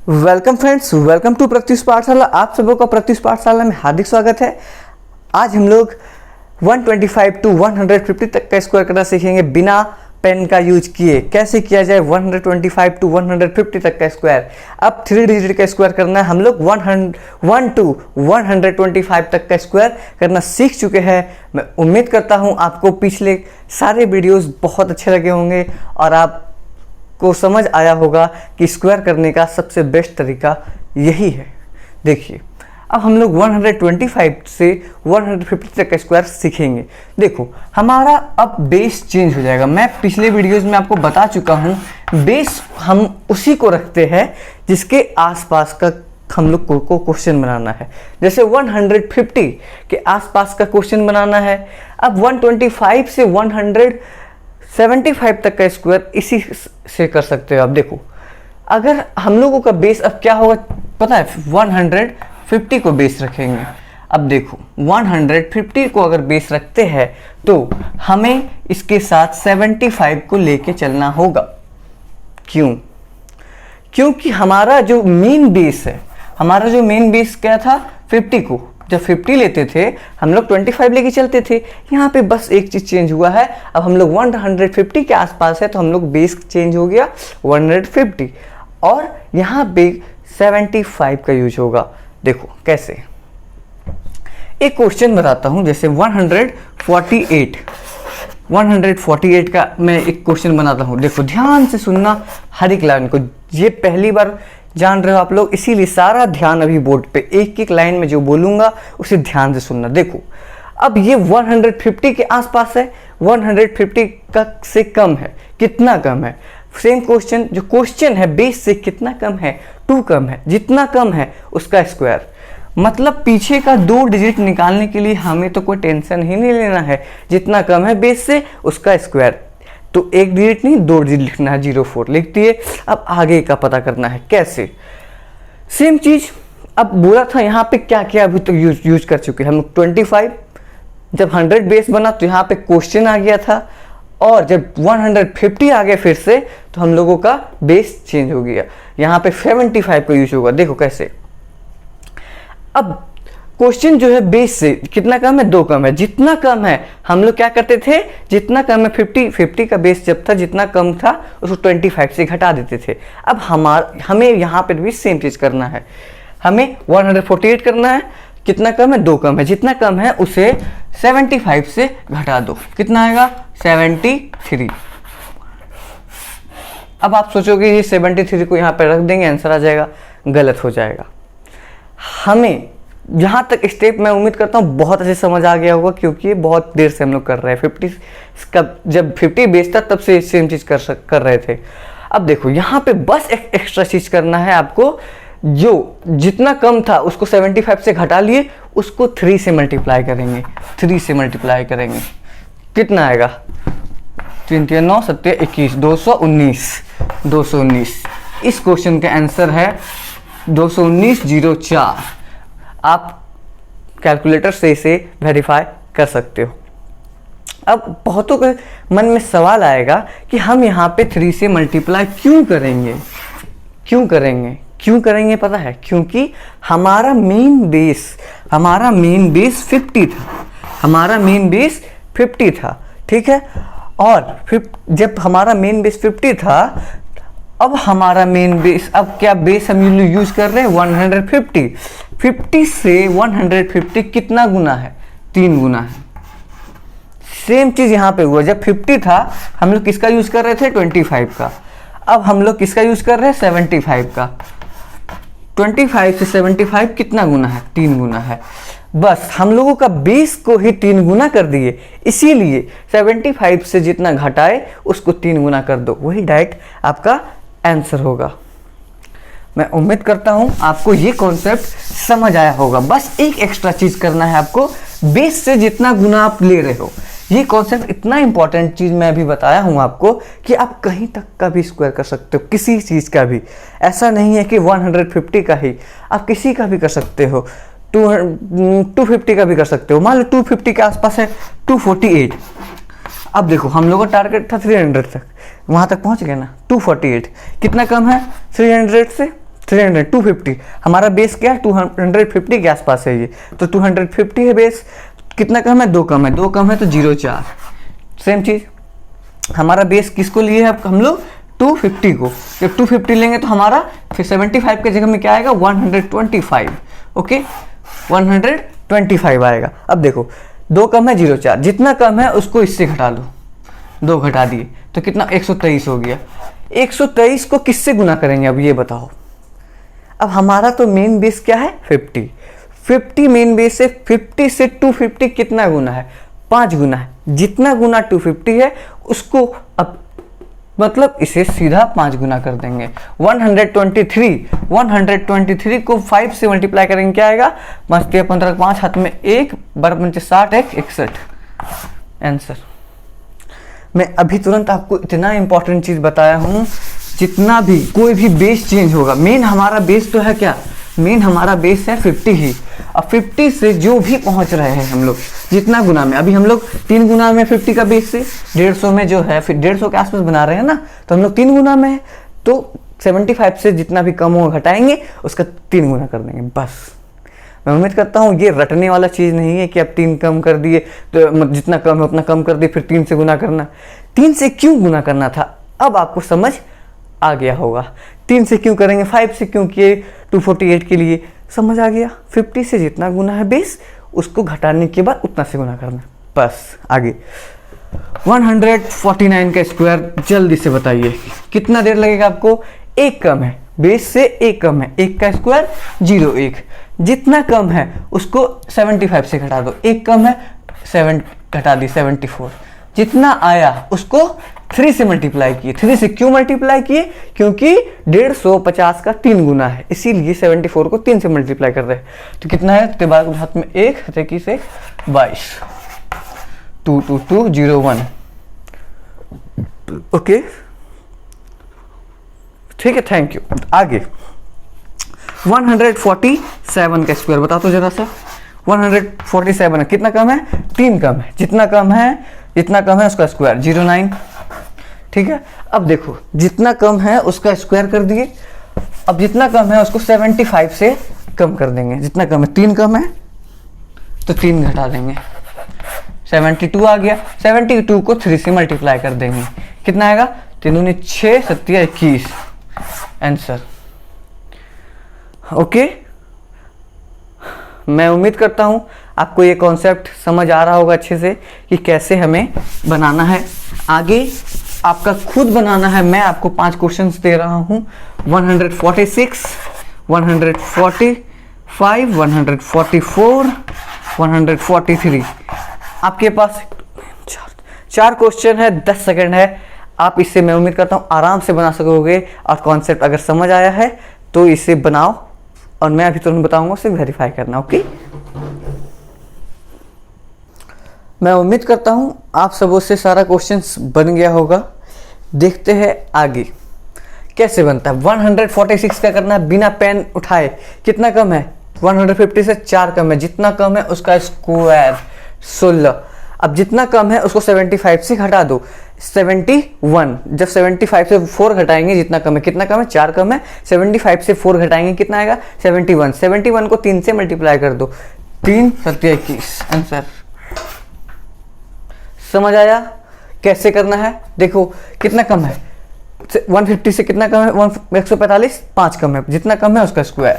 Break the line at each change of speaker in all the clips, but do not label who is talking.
Welcome friends, welcome to Pratyush Pathshala. आप सबों का प्रत्युष पाठशाला में हार्दिक स्वागत है। आज हम लोग 125 टू 150 तक का स्क्वायर करना सीखेंगे बिना पेन का यूज किए। कैसे किया जाए 125 टू 150 तक का स्क्वायर। अब 3 डिजिट का स्क्वायर करना है। हम लोग 1 टू 125 तक का स्क्वायर करना सीख चुके हैं। मैं उम्मीद करता हूँ आपको पिछले सारे वीडियोस बहुत अच्छे लगे होंगे और आप को समझ आया होगा कि स्क्वायर करने का सबसे बेस्ट तरीका यही है। देखिए, अब हम लोग 125 से 150 तक का स्क्वायर सीखेंगे। देखो, हमारा अब बेस चेंज हो जाएगा। मैं पिछले वीडियोस में आपको बता चुका हूँ, बेस हम उसी को रखते हैं जिसके आसपास का हम लोग को क्वेश्चन बनाना है। जैसे 150 के आसपास का क्वेश्चन बनाना है। अब 125 से 175 तक का स्क्वायर इसी से कर सकते हो आप। देखो, अगर हम लोगों का बेस अब क्या होगा पता है, 150 को बेस रखेंगे। अब देखो, 150 को अगर बेस रखते हैं तो हमें इसके साथ 75 को लेके चलना होगा। क्यों? क्योंकि हमारा जो मेन बेस है, हमारा जो मेन बेस क्या था, 50 को जब 50 लेते थे हम लोग 25 लेके चलते थे। यहाँ पे बस एक चीज चेंज हुआ है, अब हम लोग 150 के आसपास है तो हम लोग बेस चेंज हो गया 150 और यहाँ पे 75 का यूज होगा। देखो कैसे, एक क्वेश्चन बताता हूँ। जैसे 148 का मैं एक क्वेश्चन बनाता हूँ। देखो, ध्यान से सुनना हर एक लाइन को। ये पहली बार जान रहे हो आप लोग, इसीलिए सारा ध्यान अभी बोर्ड पे एक एक लाइन में जो बोलूंगा उसे ध्यान से सुनना। देखो, अब ये 150 के आसपास है, 150 का से कम है। कितना कम है? सेम क्वेश्चन, जो क्वेश्चन है बेस से कितना कम है, 2 कम है। जितना कम है उसका स्क्वायर। मतलब पीछे का 2 डिजिट निकालने के लिए हमें तो कोई टेंशन ही नहीं लेना है। जितना कम है बेस से उसका स्क्वायर। तो 1 डिजिट नहीं 2 डिजिट लिखना है, 04 लिख दिए। अब आगे का पता करना है कैसे। सेम चीज अब बोला था, यहाँ पे क्या क्या अभी तक तो यूज कर चुके हैं हम लोग। 25 जब 100 बेस बना तो यहाँ पे क्वेश्चन आ गया था, और जब 150 आ गया फिर से तो हम लोगों का बेस चेंज हो गया। यहाँ पे 75 का यूज होगा। देखो कैसे, अब क्वेश्चन जो है बेस से कितना कम है, 2 कम है। जितना कम है हम लोग क्या करते थे, जितना कम है 50 का बेस जब था, जितना कम था उसको 25 से घटा देते थे। अब हमें यहाँ पर भी सेम चीज करना है। हमें 148 करना है। कितना कम है, 2 कम है। जितना कम है उसे 75 से घटा दो। कितना आएगा, 73। अब आप सोचोगे ये 73 को यहाँ पर रख देंगे आंसर आ जाएगा, गलत हो जाएगा। हमें यहाँ तक स्टेप मैं उम्मीद करता हूँ बहुत अच्छे समझ आ गया होगा, क्योंकि ये बहुत देर से हम लोग कर रहे हैं। 50 का जब 50 बेस था तब से सेम चीज कर रहे थे। अब देखो, यहाँ पे बस एक एक्स्ट्रा चीज करना है आपको। जो जितना कम था उसको 75 से घटा लिए, उसको 3 से मल्टीप्लाई करेंगे। 3 से मल्टीप्लाई करेंगे, कितना आएगा, 3 9 7 21, 219। इस क्वेश्चन का आंसर है 219.04। आप कैलकुलेटर से इसे वेरीफाई कर सकते हो। अब बहुतों के मन में सवाल आएगा कि हम यहाँ पे 3 से मल्टीप्लाई क्यों करेंगे। क्यों करेंगे पता है? क्योंकि हमारा मेन बेस 50 था। हमारा मेन बेस 50 था, ठीक है। और फिर जब हमारा मेन बेस 50 था, अब हमारा मेन बेस, अब क्या बेस हम यूज कर रहे हैं, 150। 50 से 150 कितना गुना है, 3 गुना है। सेम चीज यहाँ पे हुआ। जब 50 था हम लोग किसका यूज कर रहे थे, 25 का। अब हम लोग किसका यूज कर रहे हैं, 75 का। 25 से 75 कितना गुना है, 3 गुना है। बस हम लोगों का बेस को ही 3 गुना कर दिए, इसीलिए 75 से जितना घटाए उसको 3 गुना कर दो, वही डायरेक्ट आपका आंसर होगा। मैं उम्मीद करता हूं आपको ये कॉन्सेप्ट समझ आया होगा। बस एक एक्स्ट्रा चीज करना है आपको, बेस से जितना गुना आप ले रहे हो। ये कॉन्सेप्ट इतना इंपॉर्टेंट चीज मैं अभी बताया हूं आपको कि आप कहीं तक का भी स्क्वायर कर सकते हो, किसी चीज का भी। ऐसा नहीं है कि 150 का ही, आप किसी का भी कर सकते हो। 250 का भी कर सकते हो। मान लो 250 के आसपास है 248। अब देखो, हम लोगों का टारगेट था 300 तक, वहां तक पहुंच गए ना। 248 कितना कम है 300 से, 300 250, हमारा बेस क्या है 250 के आसपास है ये, तो 250 है बेस। कितना कम है, 2 कम है, 2 कम है तो 0.4। सेम चीज हमारा बेस किसको लिए है हम लोग, 250 को। जब 250 लेंगे तो हमारा फिर 75 के जगह में क्या आएगा 125। ओके 125 आएगा। अब देखो 2 कम है 0.4, जितना कम है उसको इससे घटा लो, 2 घटा दिए तो कितना 123 हो गया। 123 को किससे गुना करेंगे अब ये बताओ। अब हमारा तो मेन बेस क्या है 50 मेन बेस है। 50 से 250 कितना गुना है, 5 गुना है। जितना गुना 250 है उसको अब मतलब इसे सीधा 5 गुना कर देंगे। 123 को 5 से मल्टीप्लाई करेंगे क्या आएगा, 5 15 5 हाथ में 1 12 60 1 61 आंसर। मैं अभी तुरंत आपको इतना इंपॉर्टेंट चीज बताया हूं, जितना भी कोई भी बेस चेंज होगा, मेन हमारा बेस तो है क्या, मेन हमारा बेस है 50 ही। अब 50 से जो भी पहुंच रहे हैं हम लोग जितना गुना में, अभी हम लोग 3 गुना में 50 का बेस से 150 में जो है फिर 150 के आसपास बना रहे हैं ना, तो हम लोग 3 गुना में है, तो 75 से जितना भी कम होगा घटाएंगे उसका 3 गुना कर देंगे बस। मैं उम्मीद करता हूँ ये रटने वाला चीज़ नहीं है कि अब 3 कम कर दिए तो जितना कम है उतना कम कर दिए फिर 3 से गुना करना। 3 से क्यों गुना करना था अब आपको समझ आ गया होगा। 3 से क्यों करेंगे, 5 से क्यों किए 248 के लिए, समझ आ गया। 50 से जितना गुना है बेस उसको घटाने के बाद उतना से गुना करना बस। आगे 149 का स्क्वायर जल्दी से बताइए कितना देर लगेगा आपको। 1 कम है बेस से, 1 कम है, 1 का स्क्वायर 0 1, जितना कम है उसको 75 से घटा दो। 1 कम है 7 घटा दी 74, जितना आया उसको 3 से मल्टीप्लाई किए। 3 से क्यों मल्टीप्लाई किए, क्योंकि 150 का 3 गुना है, इसीलिए 74 को 3 से मल्टीप्लाई कर रहे हैं। तो कितना है, उसके बाद हाथ में 1 21 से 22 22201। ओके ठीक है, थैंक यू। आगे 147 का स्क्वायर बता तो जरा सा। 147 है, कितना कम है, 3 कम है, जितना कम है उसका स्क्वायर 09। ठीक है, अब देखो जितना कम है उसका स्क्वायर कर दिए। अब जितना कम है उसको 75 से कम कर देंगे। जितना कम है 3 कम है तो 3 घटा देंगे, 72 आ गया। 72 को 3 से मल्टीप्लाई कर देंगे, कितना आएगा, 3 दूनी 6 7 21 आंसर। ओके मैं उम्मीद करता हूं आपको ये कॉन्सेप्ट समझ आ रहा होगा अच्छे से कि कैसे हमें बनाना है। आगे आपका खुद बनाना है। मैं आपको 5 क्वेश्चंस दे रहा हूं, 146 145 144 143। आपके पास 4 क्वेश्चन है, 10 सेकंड है। आप इससे मैं उम्मीद करता हूं आराम से बना सकोगे, और कॉन्सेप्ट अगर समझ आया है तो इसे बनाओ, और मैं अभी तुरंत बताऊंगा उसे वेरीफाई करना। ओके मैं उम्मीद करता हूं आप सबों से सारा क्वेश्चंस बन गया होगा। देखते हैं आगे कैसे बनता है। 146 का करना है बिना पेन उठाए। कितना कम है, 150 से 4 कम है, जितना कम है उसका स्क्वायर 16। अब जितना कम है उसको 75 से घटा दो 71। जब 75 से 4 घटाएंगे, जितना कम है, कितना कम है, 4 कम है, 75 से 4 घटाएंगे कितना आएगा 71। 71 को 3 से मल्टीप्लाई कर दो, 3 7 21 आंसर। समझ आया कैसे करना है। देखो कितना कम है, 150 से कितना कम है, 145 5 कम है, जितना कम है उसका स्क्वायर।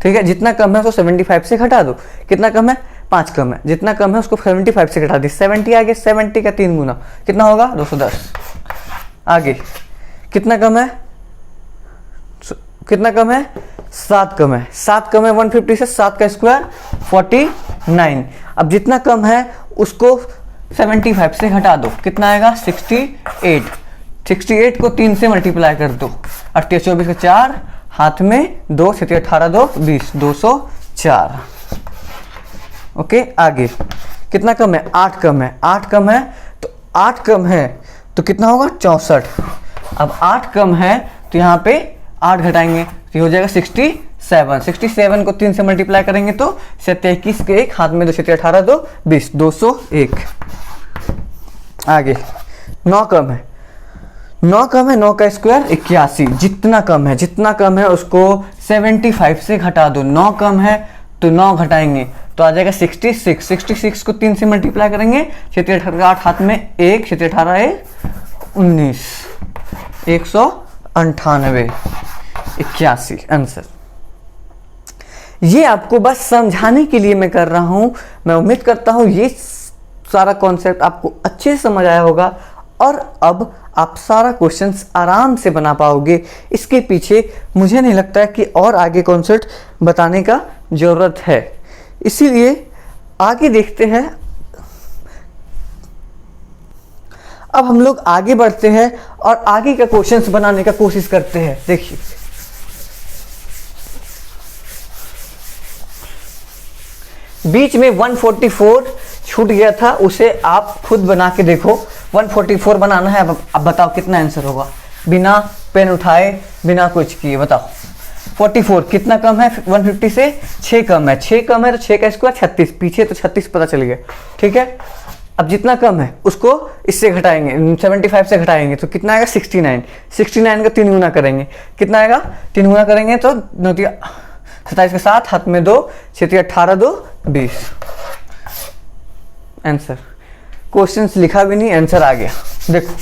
ठीक है, जितना कम है उसको 75 से घटा दो, कितना कम है 5 कम है, जितना कम है उसको 75 से घटा दी, 70 आ गया। 70 का 3 गुना कितना होगा 210। आगे कितना कम है, कितना कम है 7 कम है, 7 कम है 150 से, 7 का स्क्वायर 49। अब जितना कम है उसको 75 से घटा दो, कितना आएगा 68। 68 को 3 से मल्टीप्लाई कर दो, 28 24 का 4 हाथ में 2 7 18 2 20 204। ओके आगे कितना कम है, 8 कम है, 8 कम है तो 8 कम है तो कितना होगा 64। अब 8 कम है तो यहाँ पे 8 घटाएंगे तो हो जाएगा 67। 67 को 3 से मल्टीप्लाई करेंगे तो 7 21 के 1 हाथ में 2 7 18 2 20 201। आगे 9 कम है, 9 कम है, 9 का स्क्वायर 81, जितना कम है उसको 75 से घटा दो। 9 कम है तो 9 घटाएंगे तो आ जाएगा 66। 66 को 3 से मल्टीप्लाई करेंगे, 6 18 8 हाथ में 1, 6 18 19, 198, 81 आंसर। ये आपको बस समझाने के लिए मैं कर रहा हूं। मैं उम्मीद करता हूं ये सारा कॉन्सेप्ट आपको अच्छे से समझ आया होगा और अब आप सारा क्वेश्चंस आराम से बना पाओगे। इसके पीछे मुझे नहीं लगता है कि और आगे कॉन्सेप्ट बताने का ज़रूरत है, इसीलिए आगे देखते हैं। अब हम लोग आगे बढ़ते हैं और आगे का क्वेश्चंस बनाने का कोशिश करते हैं। देखिए बीच में 144 छूट गया था, उसे आप खुद बना के देखो। 144 बनाना है। अब बताओ कितना आंसर होगा, बिना पेन उठाए बिना कुछ किए बताओ। 44 कितना कम है 150 से? 6 कम है। 6 कम है तो 6 का स्क्वायर 36, पीछे तो 36 पता चल गया, ठीक है। अब जितना कम है उसको इससे घटाएंगे, 75 से घटाएंगे तो कितना आएगा 69। 69 का 3 गुना करेंगे, कितना आएगा 3 गुना करेंगे तो 27 के साथ हाथ में 2, 6 18 2 20 आंसर। क्वेश्चंस लिखा भी नहीं, आंसर आ गया। देखो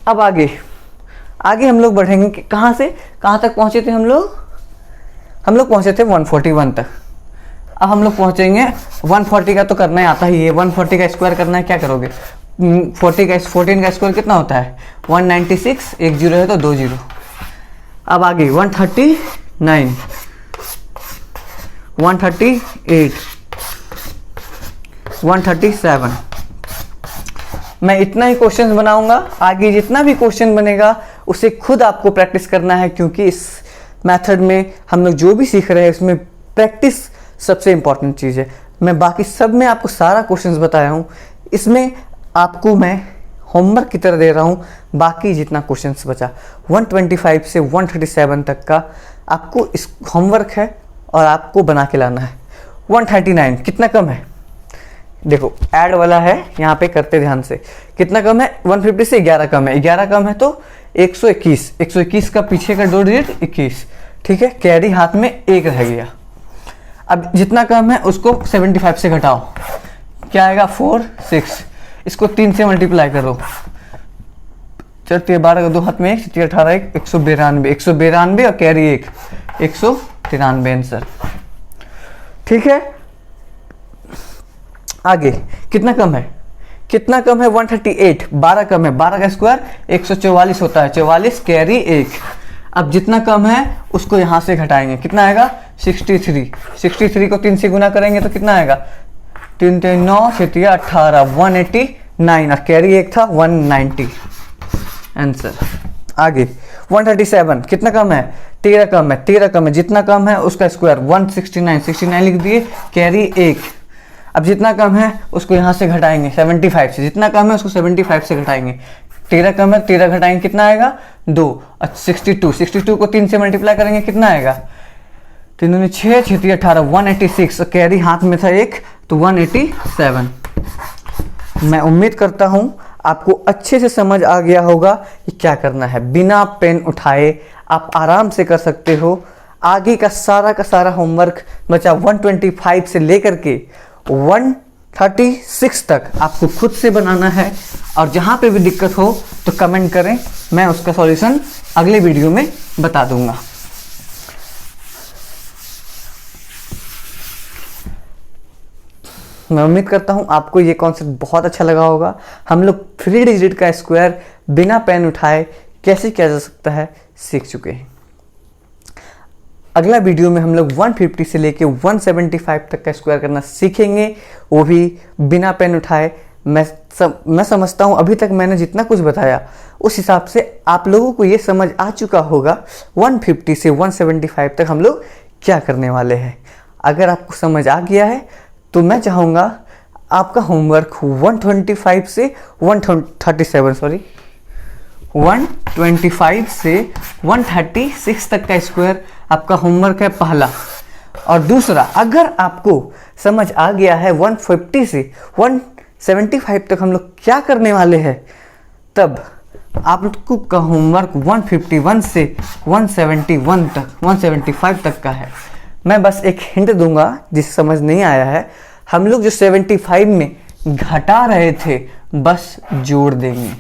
अब आगे हम लोग बढ़ेंगे कि कहाँ से कहाँ तक पहुँचे थे हम लोग पहुँचे थे 141 तक। अब हम लोग पहुँचेंगे 140 का तो करना ही आता ही है। 140 का स्क्वायर करना है, क्या करोगे 14 का स्क्वायर कितना होता है 196, एक जीरो है तो 2 जीरो। अब आगे 139, 138, 137। मैं इतना ही क्वेश्चन बनाऊंगा। आगे जितना भी क्वेश्चन बनेगा उसे खुद आपको प्रैक्टिस करना है, क्योंकि इस मेथड में हम लोग जो भी सीख रहे हैं उसमें प्रैक्टिस सबसे इंपॉर्टेंट चीज़ है। मैं बाकी सब में आपको सारा क्वेश्चंस बताया हूँ, इसमें आपको मैं होमवर्क की तरह दे रहा हूँ। बाकी जितना क्वेश्चंस बचा 125 से 137 तक का आपको इस होमवर्क है और आपको बना के लाना है। 139 कितना कम है, देखो ऐड वाला है यहाँ पे, करते ध्यान से। कितना कम है 150 से 11 कम है। 11 कम है तो 121। 121 का पीछे का 2 डिजिट 21, ठीक है। कैरी हाथ में 1 रह गया। अब जितना कम है उसको 75 से घटाओ, क्या आएगा 4 6। इसको 3 से मल्टीप्लाई करो, 4 12 का 2 हाथ में 1, 6 18 1, 192। 192 और कैरी 1, 193 आंसर, ठीक है। आगे कितना कम है 138। 12 कम है, 12 का स्क्वायर 144 होता है, 44 कैरी 1। अब जितना कम है उसको यहाँ से घटाएंगे, कितना आएगा 63। 63 को 3 से गुना करेंगे तो कितना आएगा 3 3 9 6 18, 189 और कैरी 1 था 190 आंसर। आगे 137 कितना कम है 13 कम है। 13 कम है, जितना कम है उसका स्क्वायर 169। 69 लिख दिए, कैरी 1। अब जितना कम है उसको यहाँ से घटाएंगे 75 से, जितना कम है उसको 75 से घटाएंगे। 13 कम है, 13 घटाएंगे कितना आएगा 2। 62 62 को 3 से मल्टीप्लाई करेंगे कितना आएगा 3 दूनी 6 6 18, 186 और कैरी हाथ में था 1 तो 187। मैं उम्मीद करता हूँ आपको अच्छे से समझ आ गया होगा कि क्या करना है। बिना पेन उठाए आप आराम से कर सकते हो। आगे का सारा होमवर्क बचा 125 से लेकर के 136 तक आपको खुद से बनाना है, और जहां पे भी दिक्कत हो तो कमेंट करें, मैं उसका सॉल्यूशन अगले वीडियो में बता दूंगा। मैं उम्मीद करता हूं आपको ये कॉन्सेप्ट बहुत अच्छा लगा होगा। हम लोग 3 डिजिट का स्क्वायर बिना पेन उठाए कैसे किया जा सकता है सीख चुके हैं। अगला वीडियो में हम लोग 150 से लेके 175 तक का स्क्वायर करना सीखेंगे, वो भी बिना पेन उठाए। मैं समझता हूँ अभी तक मैंने जितना कुछ बताया उस हिसाब से आप लोगों को ये समझ आ चुका होगा 150 से 175 तक हम लोग क्या करने वाले हैं। अगर आपको समझ आ गया है तो मैं चाहूँगा आपका होमवर्क 125 से 125 से 136 तक का स्क्वायर आपका होमवर्क है पहला। और दूसरा, अगर आपको समझ आ गया है 150 से 175 तक हम लोग क्या करने वाले हैं, तब आपको का होमवर्क 151 से 171 तक 175 तक का है। मैं बस एक हिंट दूंगा जिस समझ नहीं आया है, हम लोग जो 75 में घटा रहे थे बस जोड़ देंगे,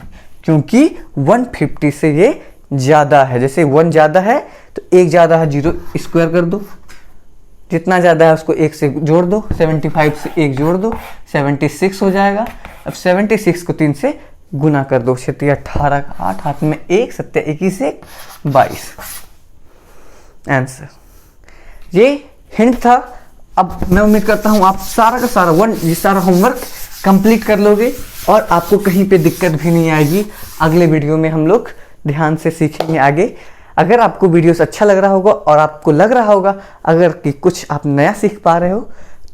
क्योंकि 150 से ये ज़्यादा है। जैसे 1 ज़्यादा है तो 1 ज़्यादा है, 0 स्क्वायर कर दो, जितना ज़्यादा है उसको 1 से जोड़ दो, 75 से 1 जोड़ दो, 76 हो जाएगा। अब 76 को 3 से गुना कर दो, 6 18 का 8, हाथ में 1, 7 21 1 22 आंसर। ये हिंट था। अब मैं उम्मीद करता हूँ आप सारा का सारा ये सारा होमवर्क कंप्लीट कर लोगे और आपको कहीं पे दिक्कत भी नहीं आएगी। अगले वीडियो में हम लोग ध्यान से सीखेंगे आगे। अगर आपको वीडियोस अच्छा लग रहा होगा और आपको लग रहा होगा अगर कि कुछ आप नया सीख पा रहे हो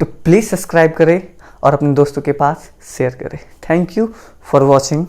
तो प्लीज़ सब्सक्राइब करें और अपने दोस्तों के पास शेयर करें। Thank you for watching.